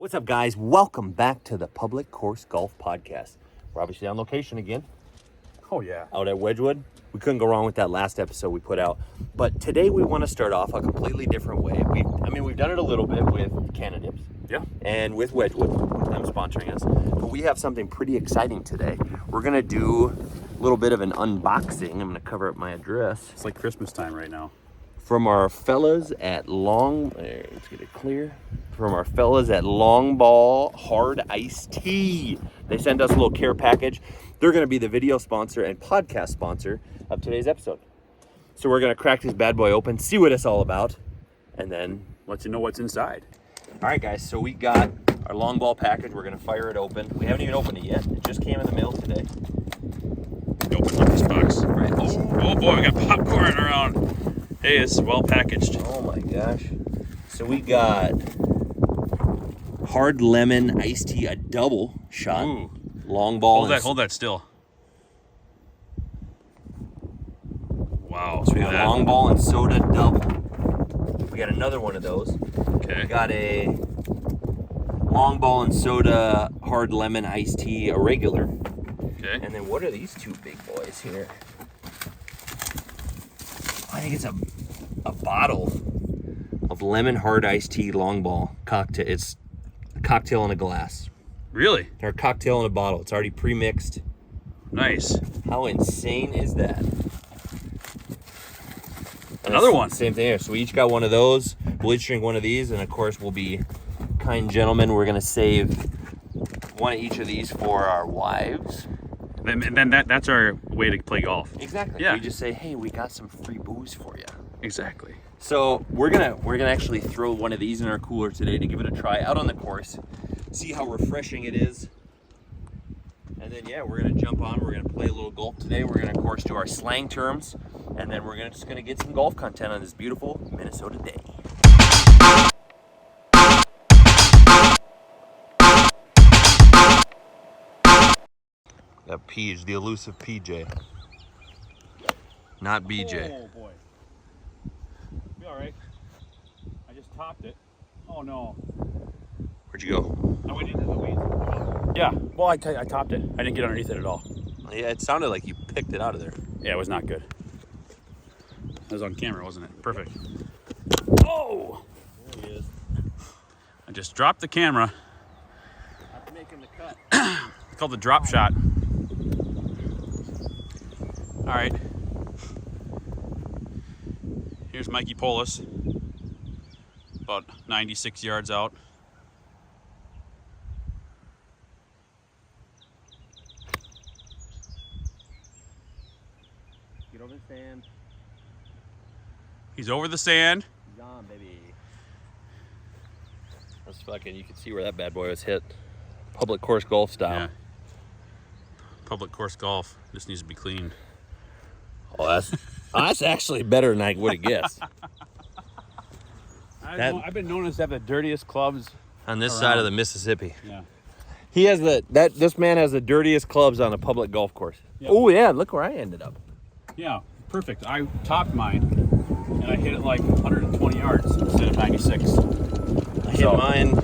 What's up, guys? Welcome back to the Public Course Golf Podcast. We're obviously on location again. Oh, yeah. Out at Wedgwood. We couldn't go wrong with that last episode we put out. But today we want to start off a completely different way. We've done it a little bit with Canadips. Yeah. And with Wedgwood, with them sponsoring us. But we have something pretty exciting today. We're going to do a little bit of an unboxing. I'm going to cover up my address. It's like Christmas time right now. From our fellas at let's get it clear. From our fellas at Longball Hard Iced Tea. They sent us a little care package. They're going to be the video sponsor and podcast sponsor of today's episode. So we're going to crack this bad boy open, see what it's all about, and then Let you know what's inside. all right, guys, so we got our Longball package. We're going to fire it open. We haven't even opened it yet. It just came in the mail today. Open up this box. Right. Oh boy, we got popcorn around. Hey, it's well packaged. Oh my gosh. So we got hard lemon iced tea, a double shot. Ooh. Longball. Hold that still. Wow. So we got Longball and soda double. We got another one of those. Okay. We got a Longball and soda hard lemon iced tea, a regular. Okay. And then what are these two big boys here? I think it's a bottle of lemon hard iced tea Longball cocktail. It's a cocktail in a glass. Really? Or a cocktail in a bottle. It's already pre-mixed. Nice. How insane is that? Another one. Same thing here. So we each got one of those. We'll each drink one of these, and of course we'll be kind gentlemen. We're gonna save one of each of these for our wives. Then that's our way to play golf. Exactly. Yeah. We just say, hey, we got some free booze for you. Exactly. So we're gonna actually throw one of these in our cooler today to give it a try out on the course, see how refreshing it is. And then yeah, we're gonna jump on. We're gonna play a little golf today. We're gonna of course do our slang terms, and then we're just gonna get some golf content on this beautiful Minnesota day. That Page, the elusive PJ, not BJ. Oh boy. Be all right. I just topped it. Oh no. Where'd you go? I went into the weeds. Yeah. Well, I topped it. I didn't get underneath it at all. Yeah, it sounded like you picked it out of there. Yeah, it was not good. That was on camera, wasn't it? Perfect. Oh! There he is. I just dropped the camera. After making the cut. It's called the drop shot. All right. Here's Mikey Polis. About 96 yards out. Get over the sand. He's over the sand. He's on, baby. That's fucking, you can see where that bad boy was hit. Public course golf style. Yeah. Public course golf. This needs to be cleaned. Oh, that's actually better than I would have guessed. I've been known as to have the dirtiest clubs On this around. side of the Mississippi. Yeah. He has this man has the dirtiest clubs on a public golf course. Yep. Oh yeah, look where I ended up. Yeah, perfect. I topped mine, and I hit it like 120 yards instead of 96. I hit mine.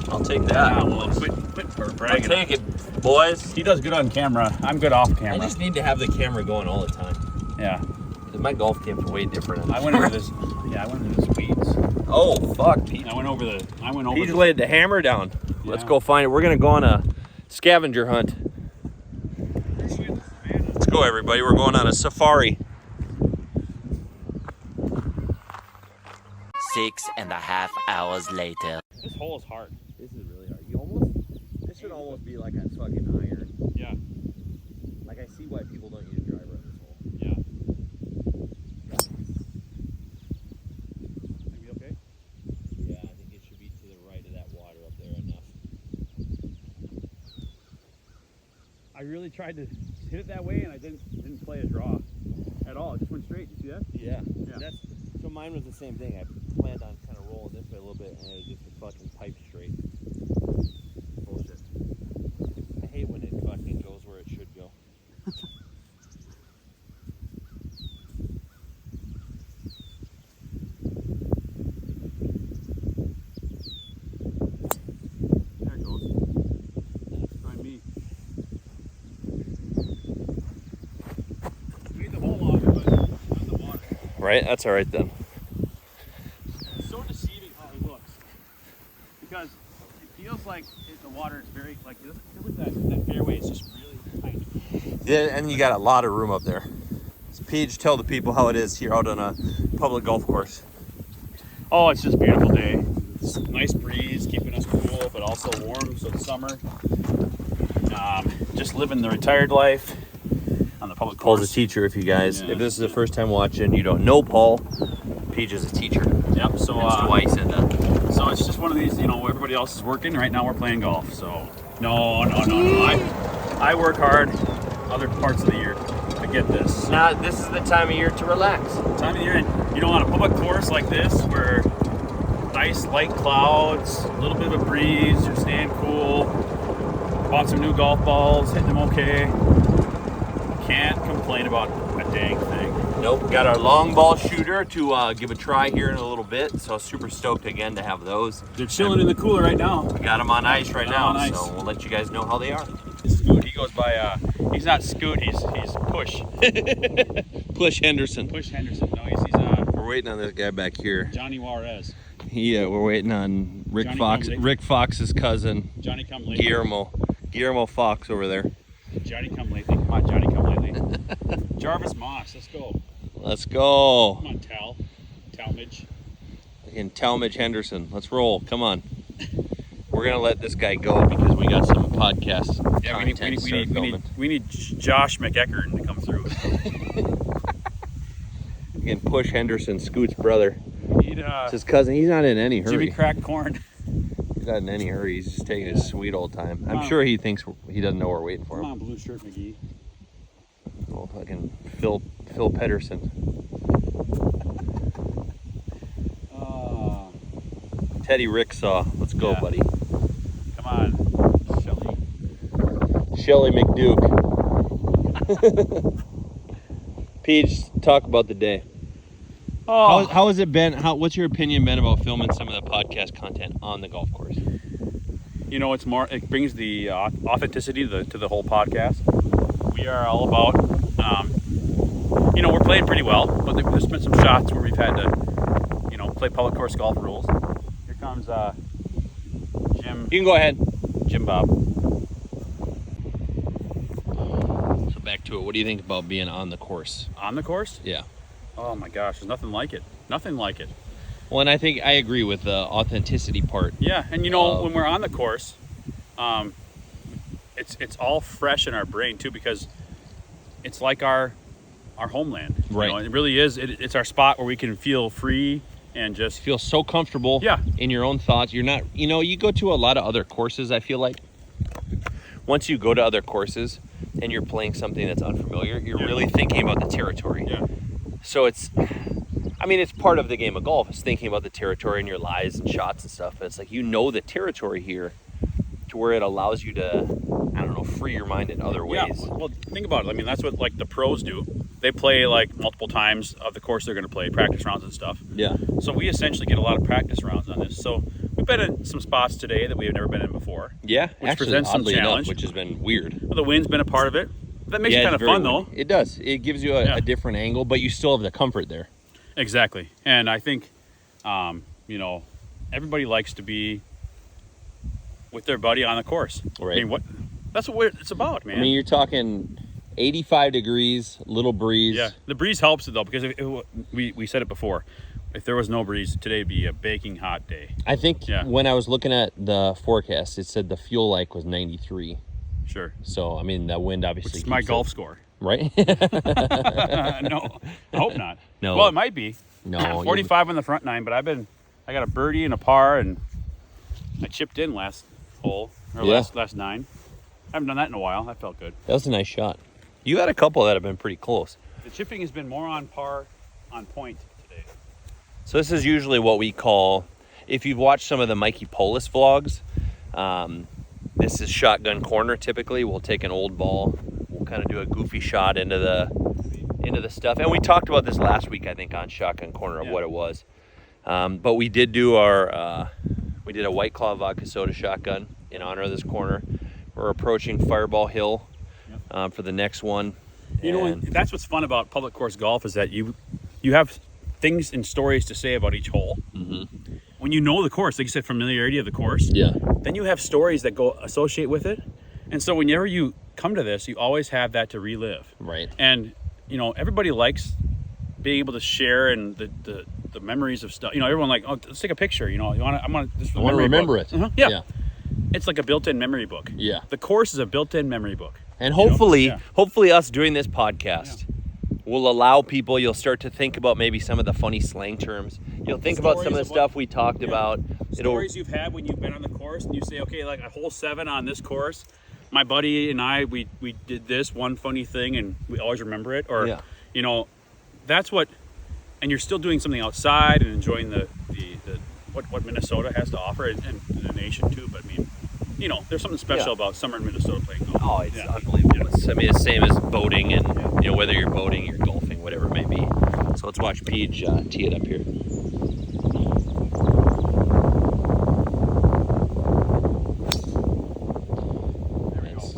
I'll take that. Yeah, well, quit bragging. I'll take it, boys. He does good on camera. I'm good off I camera. just need to have the camera going all the time. Yeah. My golf game's way different. I went into this. Yeah, I went into this weeds. Oh fuck, Pete. I went over. He's laid the hammer down. Let's Yeah. go find it. We're gonna go on a scavenger hunt. Let's go, everybody. We're going on a safari. 6.5 hours later. This hole is hard. This is really hard. This should almost be like a fucking iron. Yeah. Like I see why people don't use driver on this hole. Yeah. Maybe okay. Yeah, I think it should be to the right of that water up there enough. I really tried to hit it that way, and I didn't play a draw at all. It just went straight. You see that? Yeah. Yeah. So mine was the same thing. I planned on kind of rolling this way a little bit, and it was just a fucking pipe straight. Bullshit. I hate when it fucking goes where it should go. right. That's all right then. It's so deceiving how it looks. Because it feels like the water is very, like, it feels like that fairway is just really tiny. Yeah, and you got a lot of room up there. So Paige, tell the people how it is here out on a public golf course. Oh, it's just a beautiful day. It's a nice breeze, keeping us cool, but also warm, so it's summer. Just living the retired life on the public course. Paul's a teacher, if you guys, Yeah. if this is the first time watching, you don't know Paul, Paige is a teacher. Yep, so That's why he said that. So it's just one of these, everybody else is working. Right now we're playing golf, so no. I work hard other parts of the year to get this. Now, this is the time of year to relax. Time of year, and on a public course like this, where nice light clouds, a little bit of a breeze, you're staying cool. Bought some new golf balls, hitting them okay. Can't complain about a dang thing. Nope, got our long ball shooter to give a try here in a little bit. So super stoked again to have those. They're chilling in the cooler right now. We got them on ice right now, on ice. so we'll let you guys know how they are. Scoot, he goes by, he's not Scoot, he's Push. Push Henderson. Push Henderson. No, he's We're waiting on this guy back here. Johnny Juarez. Yeah, we're waiting on Rick Johnny Fox. Come Late. Rick Fox's cousin, Johnny Come Lately. Guillermo Fox over there. Johnny Come Lately. Come on, Johnny Come Lately. Jarvis Moss, let's go. Let's go. Come on, Talmadge. Again, Talmadge Henderson. Let's roll. Come on. We're gonna let this guy go because we got some podcast content. We need Josh McEachern to come through. Again, Push Henderson, Scoot's brother. We need It's his cousin. He's not in any hurry. Jimmy Crack Corn. He's not in any hurry. He's just taking his sweet old time. I'm sure he thinks he doesn't know we're waiting for Come him. on, Blue Shirt McGee. Oh, fucking Phil Pedersen. Teddy Ricksaw. Let's go, Yeah. buddy. Come on, Shelly McDuke. Paige, talk about the day. Oh, How has it been? What's your opinion been about filming some of the podcast content on the golf course? it's more. It brings the authenticity to the whole podcast. We are all about. We're playing pretty well, but there's been some shots where we've had to, play public course golf rules. Here comes Jim. You can go ahead. Jim Bob. So back to it. What do you think about being on the course? On the course? Yeah. Oh my gosh, there's nothing like it. Nothing like it. Well, and I think I agree with the authenticity part. Yeah, and when we're on the course, it's all fresh in our brain too, because it's like our homeland. Right. It really is. It's our spot where we can feel free and just Feel so comfortable in your own thoughts. You're not, you go to a lot of other courses, I feel like. Once you go to other courses and you're playing something that's unfamiliar, you're really thinking about the territory. Yeah. So it's part of the game of golf. It's thinking about the territory and your lies and shots and stuff. But it's like, the territory here to where it allows you to, free your mind in other ways. Yeah. Well, think about it. That's what the pros do. They play multiple times of the course they're going to play, practice rounds and stuff. Yeah. So we essentially get a lot of practice rounds on this. So we've been in some spots today that we've never been in before. Yeah. Which Actually, presents some oddly challenge. enough, which has been weird. Well, the wind's been a part of it. That makes it kind of fun, though. It does. It gives you a different angle, but you still have the comfort there. Exactly. And I think, everybody likes to be with their buddy on the course. Right. That's what it's about, man. You're talking 85 degrees, little breeze. Yeah. The breeze helps it, though, because we said it before. If there was no breeze, today would be a baking hot day. I think when I was looking at the forecast, it said the fuel like was 93. Sure. So, the wind obviously Which is my golf score. Right? No, I hope not. No. Well, it might be. No. 45 on the front nine, but I got a birdie and a par, and I chipped in last hole, or last nine. I haven't done that in a while. That felt good. That was a nice shot. You had a couple that have been pretty close. The chipping has been more on par, on point today. So this is usually what we call, if you've watched some of the Mikey Polis vlogs, this is shotgun corner typically. We'll take an old ball. We'll kind of do a goofy shot into the stuff. And we talked about this last week, I think, on shotgun corner of what it was. But we did do we did a White Claw vodka soda shotgun in honor of this corner. We're approaching Fireball Hill for the next one. And that's what's fun about public course golf is that you have things and stories to say about each hole. Mm-hmm. When you know the course, like you said, familiarity of the course. Yeah. Then you have stories that go associate with it, and so whenever you come to this, you always have that to relive. Right. And everybody likes being able to share and the memories of stuff. Everyone like, oh, let's take a picture. I want to remember it. Uh-huh. Yeah. It's like a built-in memory book. Yeah. The course is a built-in memory book. And hopefully us doing this podcast will allow people, you'll start to think about maybe some of the funny slang terms. You'll think about some of the stuff we talked about. Stories you've had when you've been on the course and you say, okay, like a hole 7 on this course, my buddy and I, we did this one funny thing and we always remember it. Or, that's what, and you're still doing something outside and enjoying the what Minnesota has to offer and the nation too. But I mean, there's something special about summer in Minnesota playing golf. Oh, it's unbelievable. It's the same as boating and, whether you're boating, you're golfing, whatever it may be. So let's watch Peach tee it up here.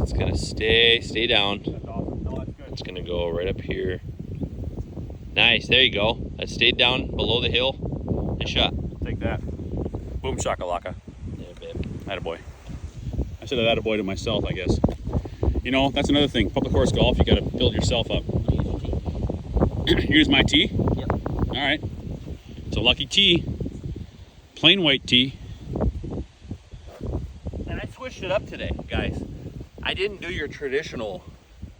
It's going to stay down. That's awesome. No, that's good. It's going to go right up here. Nice. There you go. That stayed down below the hill and shot. Take that. Boom shakalaka. Yeah, babe. Attaboy. I said attaboy to myself, I guess. That's another thing. Public course golf, you got to build yourself up. Here's my tee. Yep. All right. It's a lucky tee. Plain white tee. And I switched it up today, guys. I didn't do your traditional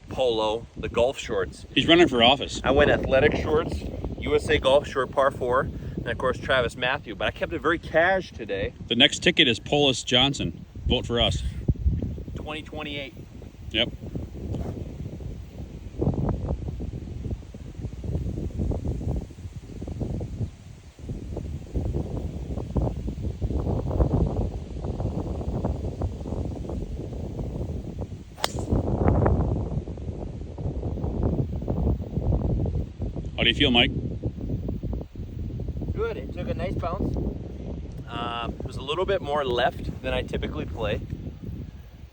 polo, the golf shorts. He's running for office. I went athletic shorts, USA Golf short par 4, and of course Travis Matthew. But I kept it very cash today. The next ticket is Polis Johnson. Vote for us. 2028. Yep. How do you feel, Mike? Good. It took a nice bounce. It was a little bit more left than I typically play.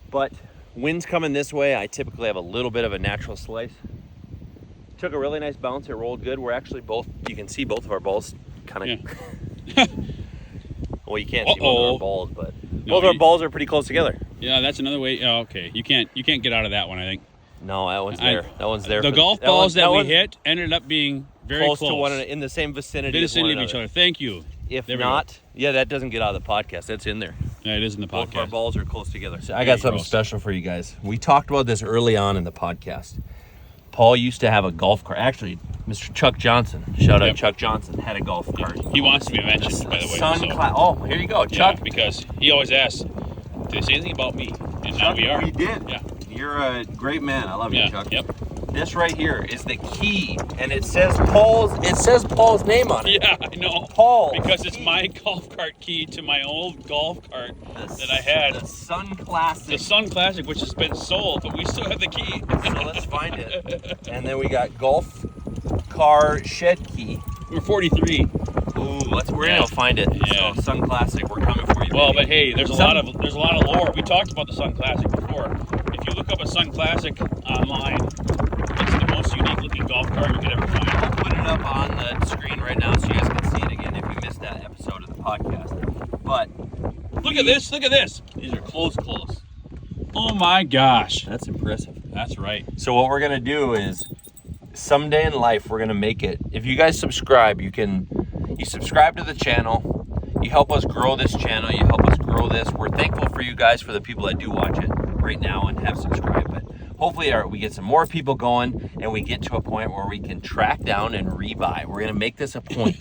But wind's coming this way. I typically have a little bit of a natural slice. Took a really nice bounce. It rolled good. We're actually both, you can see both of our balls kind of. Well, you can't see both of our balls, but both our balls are pretty close together. Yeah, that's another way. Oh, okay. You can't get out of that one, I think. No, that one's there. That one's there. The golf balls that we hit ended up being very close to one in the same vicinity of each other. Thank you. If not, that doesn't get out of the podcast. That's in there. Yeah, it is in the podcast. Both of our balls are close together. So I got something special for you guys. We talked about this early on in the podcast. Paul used to have a golf cart. Actually, Mr. Chuck Johnson, shout out Chuck Johnson, had a golf cart. He wants to be mentioned, by the way. Oh, here you go, Chuck. Yeah, because he always asks, did they say anything about me? And now we are. We did. Yeah. You're a great man. I love you, Chuck. Yep. This right here is the key, and it says Paul's name on it. Yeah, I know. Paul. Because it's my golf cart key to my old golf cart that I had. The Sun Classic. The Sun Classic, which has been sold, but we still have the key. So let's find it. And then we got golf car shed key. We're 43. Ooh, we're gonna find it. Yeah. So Sun Classic, we're coming for you. Well, but hey, there's a lot of lore. We talked about the Sun Classic before. If you look up a Sun Classic online, it's the most unique looking golf cart you could ever find. I'll put it up on the screen right now so you guys can see it again if you missed that episode of the podcast. But look at this. These are close. Oh my gosh. That's impressive. That's right. So what we're gonna do is someday in life we're gonna make it. If you guys subscribe, you subscribe to the channel. You help us grow this channel. You help us grow this. We're thankful for you guys, for the people that do watch it right now and have subscribed. But hopefully we get some more people going and we get to a point where we can track down and rebuy. We're going to make this a point.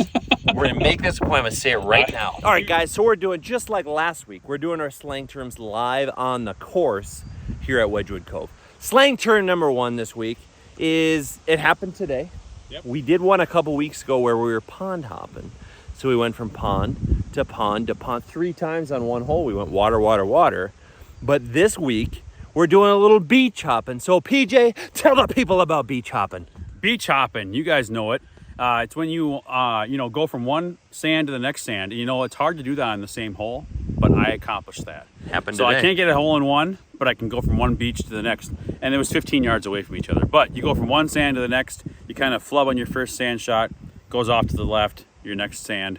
We're going to make this a point. I'm going to say it right now. All right, guys. So we're doing just like last week. We're doing our slang terms live on the course here at Wedgewood Cove. Slang term number 1 this week is, it happened today. Yep. We did one a couple weeks ago where we were pond hopping. So we went from pond to pond to pond 3 times on one hole. We went water, water, water. But this week, we're doing a little beach hopping. So PJ, tell the people about beach hopping. Beach hopping, you guys know it. It's when you go from one sand to the next sand. It's hard to do that on the same hole, but I accomplished that. Happened so today. I can't get a hole in one, but I can go from one beach to the next. And it was 15 yards away from each other. But you go from one sand to the next, you kind of flub on your first sand shot, goes off to the left, your next sand.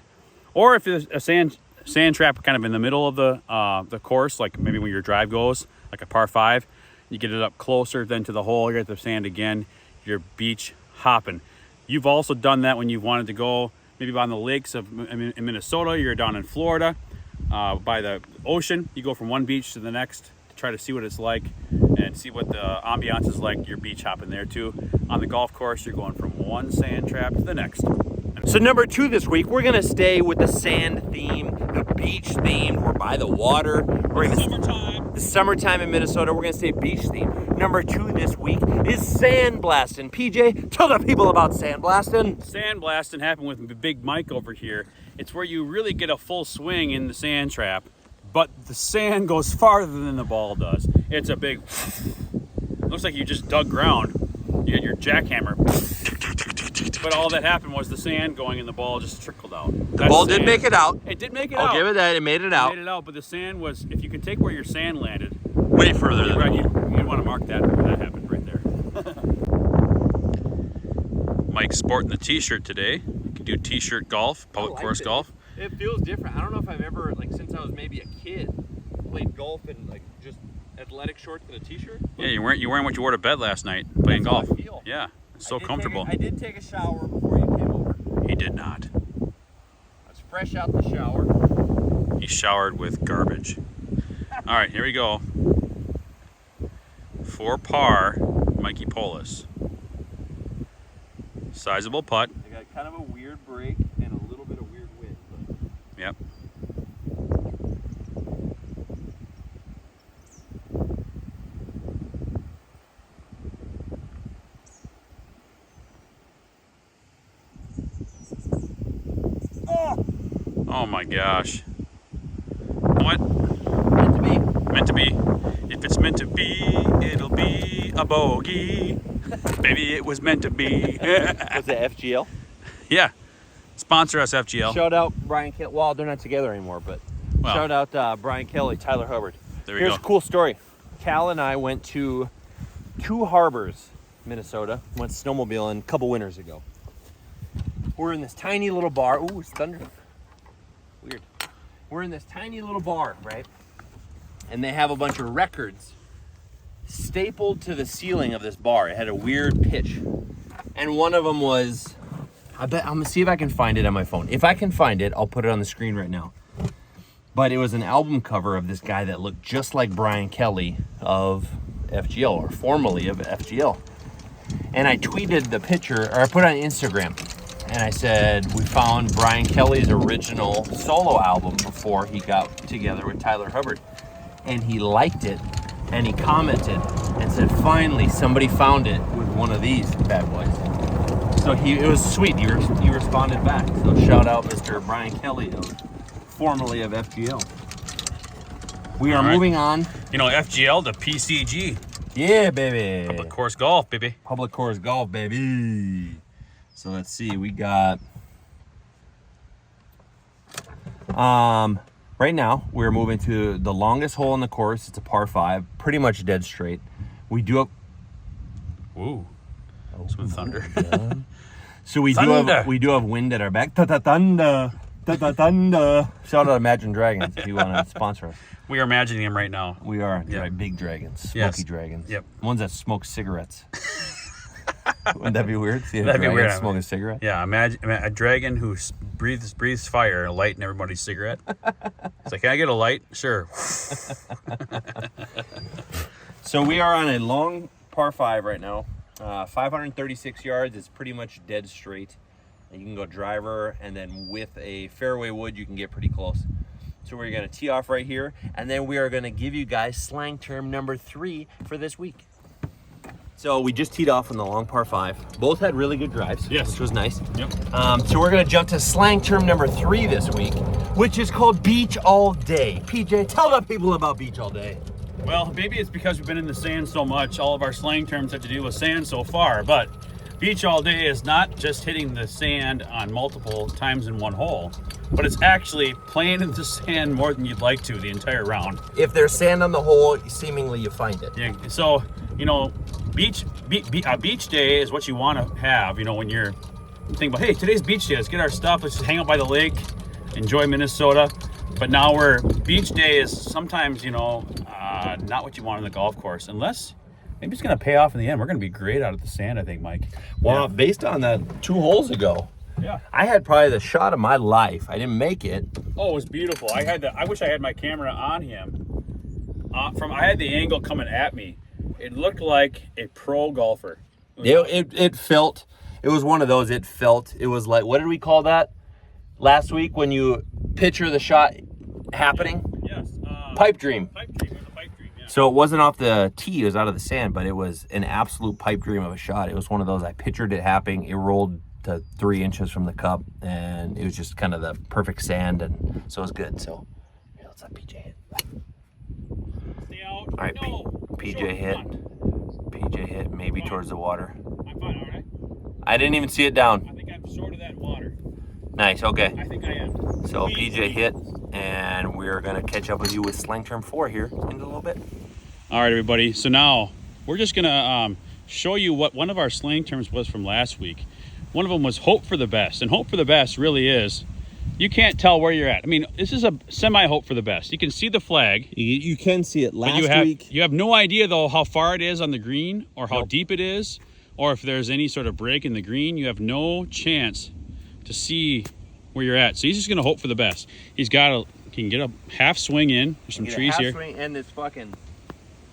Or if there's a sand trap kind of in the middle of the course, like maybe when your drive goes, like a par 5, you get it up closer then to the hole, you get the sand again, you're beach hopping. You've also done that when you've wanted to go maybe on the lakes in Minnesota, you're down in Florida by the ocean. You go from one beach to the next to try to see what it's like and see what the ambiance is like. You're beach hopping there too. On the golf course, you're going from one sand trap to the next. So number 2 this week, we're gonna stay with the sand theme, the beach theme. We're by the water. The summertime in Minnesota. We're gonna stay beach theme. Number 2 this week is sandblasting. PJ, tell the people about sandblasting. Sandblasting happened with Big Mike over here. It's where you really get a full swing in the sand trap, but the sand goes farther than the ball does. It's a big, looks like you just dug ground. You get your jackhammer. But all that happened was the sand going and the ball just trickled out. The ball did make it out. It did make it out. I'll give it that. It made it out. It made it out, but the sand was, if you could take where your sand landed, way further than right, you'd want to mark that where that happened right there. Mike's sporting the t-shirt today. You can do t-shirt golf, public course golf. It feels different. I don't know if I've ever, like, since I was maybe a kid, played golf in like just athletic shorts and a t-shirt. Yeah, you're wearing what you wore to bed last night playing golf. How I feel. Yeah, it's so comfortable. I did take a shower before you came over. He did not. I was fresh out the shower. He showered with garbage. All right, here we go. For par, Mikey Polis. Sizable putt. I got kind of a weird break and a little bit of weird wind. But... Yep. Oh my gosh. What? Meant to be. Meant to be. If it's meant to be, it'll be a bogey. Baby, it was meant to be. Was it FGL? Yeah. Sponsor us, FGL. Shout out Brian Kelly. Well, they're not together anymore, but shout out Brian Kelly, Tyler Hubbard. Here's a cool story. Cal and I went to Two Harbors, Minnesota. Went snowmobiling a couple winters ago. We're in this tiny little bar. Ooh, it's thunder. Weird. We're in this tiny little bar, right? And they have a bunch of records stapled to the ceiling of this bar. It had a weird pitch. And one of them was, I'm gonna see if I can find it on my phone. If I can find it, I'll put it on the screen right now. But it was an album cover of this guy that looked just like Brian Kelly of FGL, or formerly of FGL. And I tweeted the picture, or I put it on Instagram. And I said, we found Brian Kelly's original solo album before he got together with Tyler Hubbard. And he liked it, and he commented and said, finally, somebody found it with one of these bad boys. So it was sweet, he responded back. So shout out Mr. Brian Kelly, formerly of FGL. We are moving on. You know, FGL to PCG. Yeah, baby. Public course golf, baby. Public course golf, baby. So let's see, we got, right now we're moving to the longest hole on the course. It's a par 5, pretty much dead straight. We do have, ooh, some thunder. Yeah. So we thunder. do have wind at our back. Thunder, thunder. Shout out Imagine Dragons if you want to sponsor us. We are imagining him right now. We are, Yep. Big dragons, smoky Yes. dragons. Yep. Ones that smoke cigarettes. Wouldn't that be weird? See a That'd be dragon weird. smoking a cigarette? Yeah, imagine a dragon who breathes fire and a light in everybody's cigarette. It's like, can I get a light? Sure. So we are on a long par 5 right now. 536 yards. It's pretty much dead straight. And you can go driver, and then with a fairway wood, you can get pretty close. So we're going to tee off right here, and then we are going to give you guys slang term number 3 for this week. So we just teed off on the long par 5. Both had really good drives, Yes. which was nice. Yep. So we're going to jump to slang term number 3 this week, which is called beach all day. PJ, tell the people about beach all day. Well, maybe it's because we've been in the sand so much, all of our slang terms have to do with sand so far, but beach all day is not just hitting the sand on multiple times in one hole, but it's actually playing in the sand more than you'd like to the entire round. If there's sand on the hole, seemingly you find it. Yeah, so, you know, beach day is what you want to have, you know, when you're think about, hey, today's beach day. Let's get our stuff. Let's just hang out by the lake, enjoy Minnesota. But now beach day is sometimes, not what you want on the golf course, unless maybe it's going to pay off in the end. We're going to be great out of the sand, I think, Mike. Well, based on that 2 holes ago, yeah, I had probably the shot of my life. I didn't make it. Oh, it was beautiful. I wish I had my camera on him. I had the angle coming at me. It looked like a pro golfer. It felt. It was one of those. It was like, what did we call that last week when you picture the shot happening? Yes. Pipe dream. Pipe dream. It was a pipe dream. Yeah. So it wasn't off the tee. It was out of the sand, but it was an absolute pipe dream of a shot. It was one of those. I pictured it happening. It rolled to 3 inches from the cup, and it was just kind of the perfect sand, and so it was good. So here, let's let PJ hit. Stay out. All right, No. PJ hit. PJ hit maybe towards the water. I'm fine, all right? I didn't even see it down. I think I'm short of that water. Nice, okay. I think I am. So PJ hit, and we're gonna catch up with you with Slang Term 4 here in a little bit. All right, everybody. So now we're just gonna show you what one of our slang terms was from last week. One of them was hope for the best, and hope for the best really is you can't tell where you're at. I mean, this is a semi hope for the best. You can see the flag. You can see it But you have no idea though how far it is on the green, or how deep it is, or if there's any sort of break in the green. You have no chance to see where you're at. So he's just gonna hope for the best. He can get a half swing in. There's some trees here.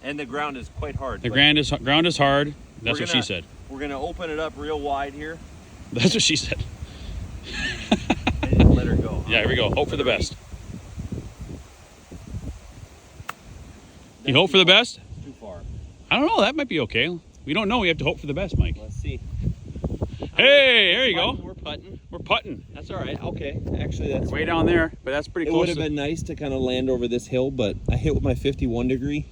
And the ground is quite hard. The ground is hard. That's what she said. We're gonna open it up real wide here. That's what she said. And let her go. Yeah, here we go. Hope for the best. You hope for the best? Too far. I don't know. That might be okay. We don't know. We have to hope for the best, Mike. Let's see. Hey, there you go. We're putting. We're putting. That's all right. Okay. Actually, that's Way down there, but that's pretty It close. would have been nice to kind of land over this hill, but I hit with my 51 degree.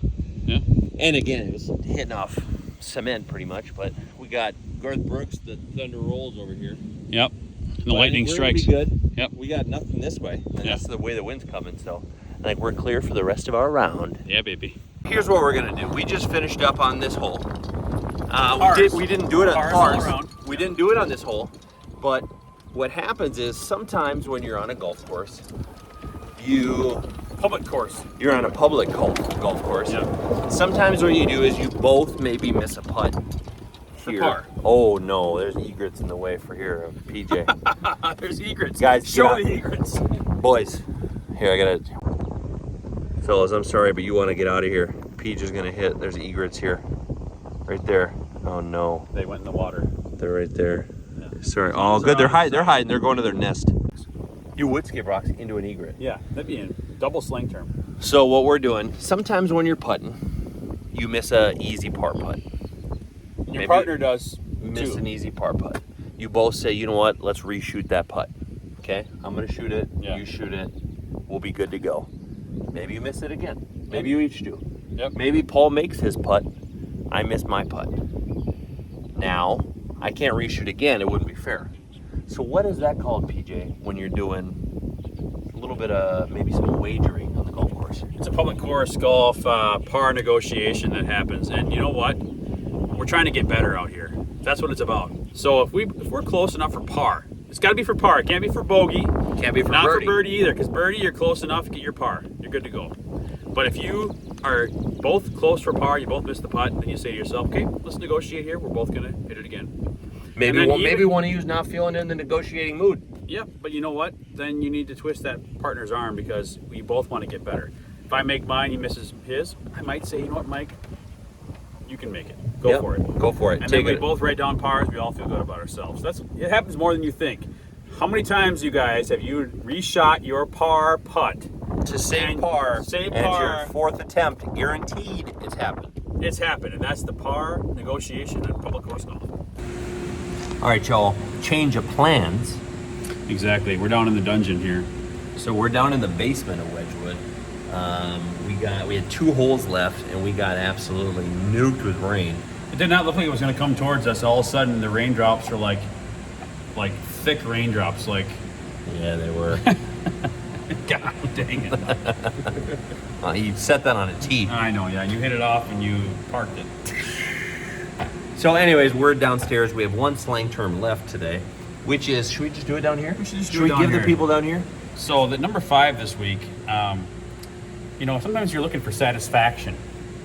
Yeah. And again, it was hitting off cement pretty much, but we got Garth Brooks, the Thunder Rolls over here. Yep. And the lightning strikes. Be good. Yep. We got nothing this way. And Yeah. that's the way the wind's coming, so I think we're clear for the rest of our round. Yeah, baby. Here's what we're gonna do. We just finished up on this hole. We didn't do it on Pars all pars. around. We didn't do it on this hole, but what happens is sometimes when you're on a golf course, Public course. you're on a public golf course. Yeah. Sometimes what you do is you both maybe miss a putt. Here. par. Oh no, there's egrets in the way for here of PJ. There's egrets. Guys, show get the egrets. Boys, here I gotta. Fellas, I'm sorry, but you want to get out of here. PJ's gonna hit. There's egrets here, right there. Oh no, They went in the water. they're right there. Yeah. Sorry. Oh, good. They're hiding. They're hiding. They're going to their nest. You would skip rocks into an egret. Yeah, that'd be a double slang term. So what we're doing, sometimes when you're putting, you miss a easy par putt. Your Maybe partner does Miss too. an easy par putt. You both say, you know what? Let's reshoot that putt. Okay, I'm gonna shoot it. Yeah. You shoot it. We'll be good to go. Maybe you miss it again. Maybe you each do. Yep. Maybe Paul makes his putt. I miss my putt. Now I can't reshoot again. It wouldn't be fair. So what is that called, PJ? When you're doing a little bit of maybe some wagering on the golf course? It's a public course golf par negotiation that happens, and you know what? We're trying to get better out here. That's what it's about. So if we're close enough for par, it's got to be for par. It can't be for bogey. Can't be for Not birdie. for birdie either, because birdie you're close enough to get your par. You're good to go. But if you are both close for par, you both miss the putt, then you say to yourself, okay, let's negotiate here. We're both gonna hit it again. Maybe And then maybe one of you's not feeling in the negotiating mood. Yeah, but you know what? Then you need to twist that partner's arm because we both want to get better. If I make mine, he misses his, I might say, you know what, Mike? You can make it. Go Yep, for it. Go for it. And Take then we it. both write down pars. We all feel good about ourselves. It happens more than you think. How many times, you guys, have you reshot your par putt? To save And par. save and it's par. your fourth attempt. Guaranteed it's happened. It's happened, and that's the par negotiation in public course golf. All right, y'all. Change of plans. Exactly. We're down in the dungeon here. So we're down in the basement of Wedgwood. We had 2 holes left, and we got absolutely nuked with rain. It did not look like it was going to come towards us. All of a sudden, the raindrops were like thick raindrops. Like, Yeah, they were. God dang it! You set that on a tee. I know. Yeah, you hit it off and you parked it. So anyways, we're downstairs. We have 1 slang term left today. which is, should we just do it down here? We should just do Should it down we give here. the people down here? So the number 5 this week, you know, sometimes you're looking for satisfaction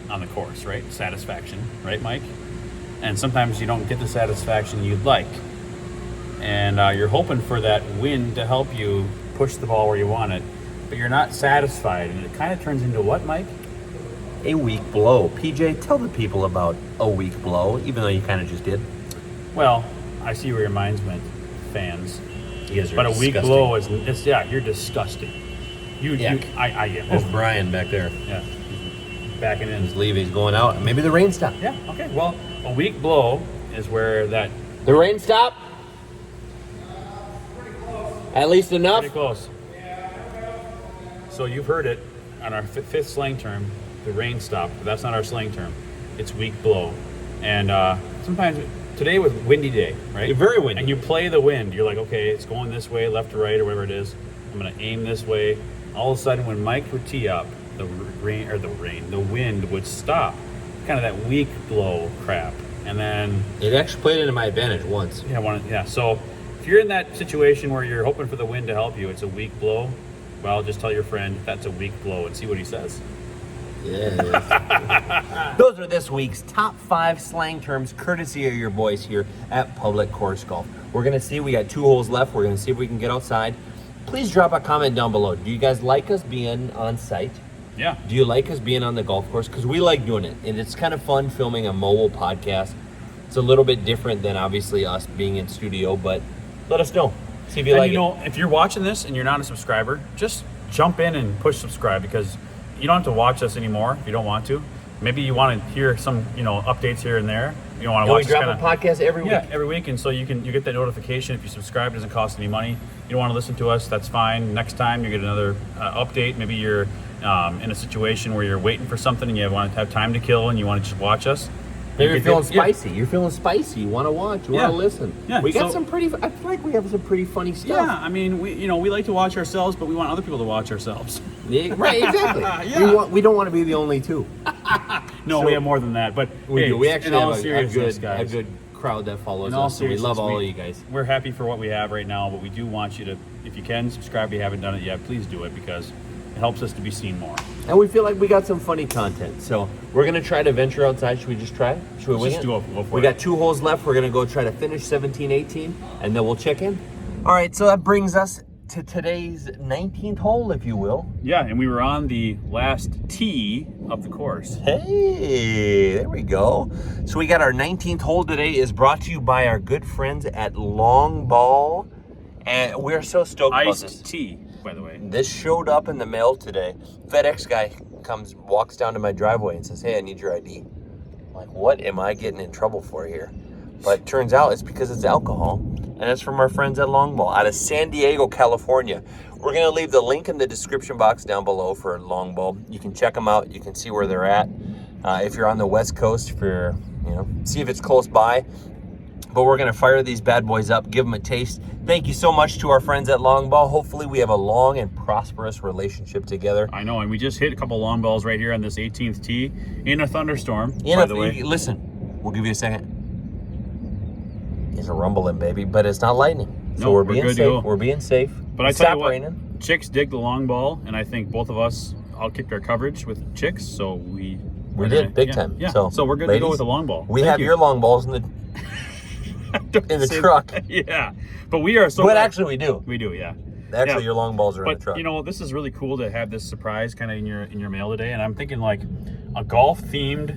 on the course, right? Satisfaction, right, Mike? And sometimes you don't get the satisfaction you'd like. And you're hoping for that wind to help you push the ball where you want it, but you're not satisfied. And it kind of turns into what, Mike? A weak blow. PJ, tell the people about a weak blow, even though you kind of just did. Well, I see where your mind's went, fans. You guys are But a weak disgusting. blow is you're disgusting. I am. There's Brian back there. Yeah. Backing in. He's leaving. He's going out. Maybe the rain stopped. Yeah, okay. Well, a weak blow is where that The rain stopped? At least enough? pretty close. So you've heard it on our fifth slang term, the rain stop. But that's not our slang term. It's weak blow. And sometimes today was windy day, right? Very windy. And you play the wind. You're like, okay, it's going this way, left to right, or whatever it is. I'm going to aim this way. All of a sudden, when Mike would tee up, the wind would stop. Kind of that weak blow crap. And then It actually played into my advantage once. yeah. So if you're in that situation where you're hoping for the wind to help you, it's a weak blow. Well, just tell your friend that's a weak blow and see what he says. Yeah. Those are this week's top 5 slang terms, courtesy of your boys here at Public Course Golf. We're going to see, we got 2 holes left. We're going to see if we can get outside. Please drop a comment down below. Do you guys like us being on site? Yeah. Do you like us being on the golf course? Because we like doing it. And it's kind of fun filming a mobile podcast. It's a little bit different than obviously us being in studio, but let us know. See if you And like you it. know, if you're watching this and you're not a subscriber, just jump in and push subscribe, because you don't have to watch us anymore if you don't want to. Maybe you want to hear some, updates here and there. You don't want to And we watch drop us a podcast every week. Yeah, every week, and so you get that notification if you subscribe. It doesn't cost any money. You don't want to listen to us, that's fine. Next time you get another update. Maybe you're in a situation where you're waiting for something and you want to have time to kill and you want to just watch us. Maybe you're feeling Yeah. spicy. You're feeling spicy. You want to watch. You Yeah. want to listen. Yeah, We got so- some pretty. I feel like we have some pretty funny stuff. Yeah, I mean, we like to watch ourselves, but we want other people to watch ourselves. Yeah, right. Exactly. Yeah. We don't want to be the only two. No, So- we have more than that. But We hey, do. We in actually all have a seriousness, good guys, crowd that follows in all us. So we love seriousness, all of you guys. We're happy for what we have right now, but we do want you to, if you can, subscribe. If you haven't done it yet, please do it, because it helps us to be seen more. And we feel like we got some funny content. So we're gonna try to venture outside. Should we just try it? Should we wing Just it? go for We it. got 2 holes left. We're gonna go try to finish 17, 18, and then we'll check in. All right. So that brings us to today's 19th hole, if you will. Yeah, and we were on the last tee of the course. Hey, there we go. So we got our 19th hole today, is brought to you by our good friends at Longball. And we're so stoked about this. Iced tea, by the way. This showed up in the mail today. FedEx guy walks down to my driveway and says, "Hey, I need your ID." I'm like, what am I getting in trouble for here? But turns out it's because it's alcohol, and it's from our friends at Longball out of San Diego, California. We're gonna leave the link in the description box down below for Longball. You can check them out. You can see where they're at. If you're on the West Coast, see if it's close by. But we're gonna fire these bad boys up, give them a taste. Thank you so much to our friends at Longball. Hopefully we have a long and prosperous relationship together. I know, and we just hit a couple long balls right here on this 18th tee in a thunderstorm, by the way. Listen, we'll give you a second. It's a rumbling, baby, but it's not lightning. So No, we're we're being good to safe. go. We're being safe. But I It's tell you stopped what, raining. Chicks dig the long ball, and I think both of us outkicked our coverage with chicks, so We did big time. Yeah, So, so we're good to ladies, go with the long ball. We Thank have you. your long balls in the in the Say- truck. Yeah, but we are so. But glad- actually we do. we do, yeah. Actually, Yeah. your long balls are in the But truck. this is really cool to have this surprise kind of in your mail today, and I'm thinking like a golf themed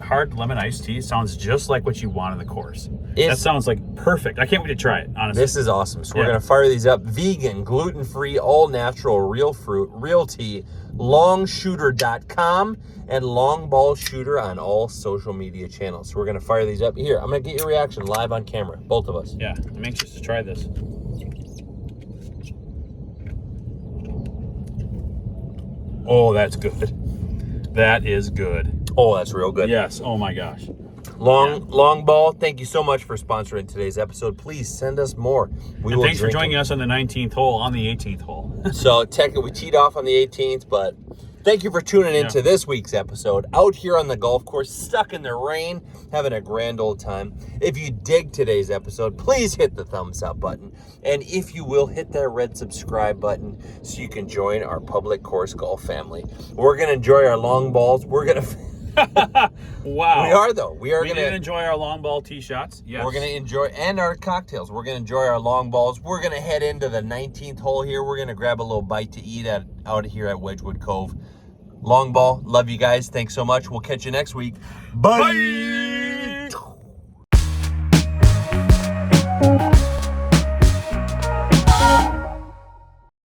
hard lemon iced tea sounds just like what you want in the course. That sounds like perfect. I can't wait to try it, honestly. This is awesome. So we're Yeah. going to fire these up. Vegan, gluten-free, all natural, real fruit, real tea, longshooter.com, and Longball Shooter on all social media channels. So we're going to fire these up. Here, I'm going to get your reaction live on camera, both of us. Yeah, I'm anxious to try this. Oh, that's good. That is good. Oh, that's real good. Yes. Oh my gosh. Longball, thank you so much for sponsoring today's episode. Please send us more. We will Thanks for drink joining them. us on the 19th hole, on the 18th hole. So, we teed off on the 18th, but Thank you for tuning into this week's episode. Out here on the golf course, stuck in the rain, having a grand old time. If you dig today's episode, please hit the thumbs up button. And if you will, hit that red subscribe button so you can join our public course golf family. We're going to enjoy our long balls. We're going to... Wow. We are, though. We going to enjoy our long ball tee shots. Yes. We're going to enjoy, and our cocktails. We're going to enjoy our long balls. We're going to head into the 19th hole here. We're going to grab a little bite to eat out here at Wedgewood Cove. Long ball. Love you guys. Thanks so much. We'll catch you next week. Bye. Bye.